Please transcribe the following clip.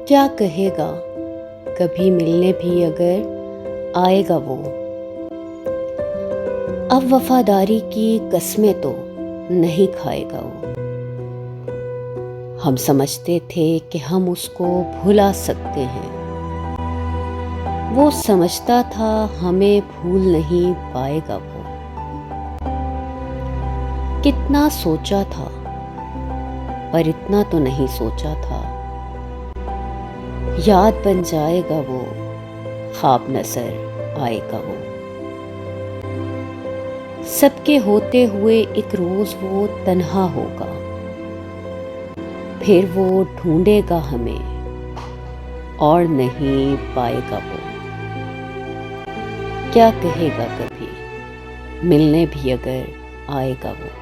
क्या कहेगा, कभी मिलने भी अगर आएगा वो। अब वफादारी की कस्में तो नहीं खाएगा वो। हम समझते थे कि हम उसको भुला सकते हैं, वो समझता था हमें भूल नहीं पाएगा वो। कितना सोचा था पर इतना तो नहीं सोचा था, याद बन जाएगा वो, ख्वाब नजर आएगा वो। सबके होते हुए एक रोज वो तन्हा होगा, फिर वो ढूंढेगा हमें और नहीं पाएगा वो। क्या कहेगा, कभी मिलने भी अगर आएगा वो।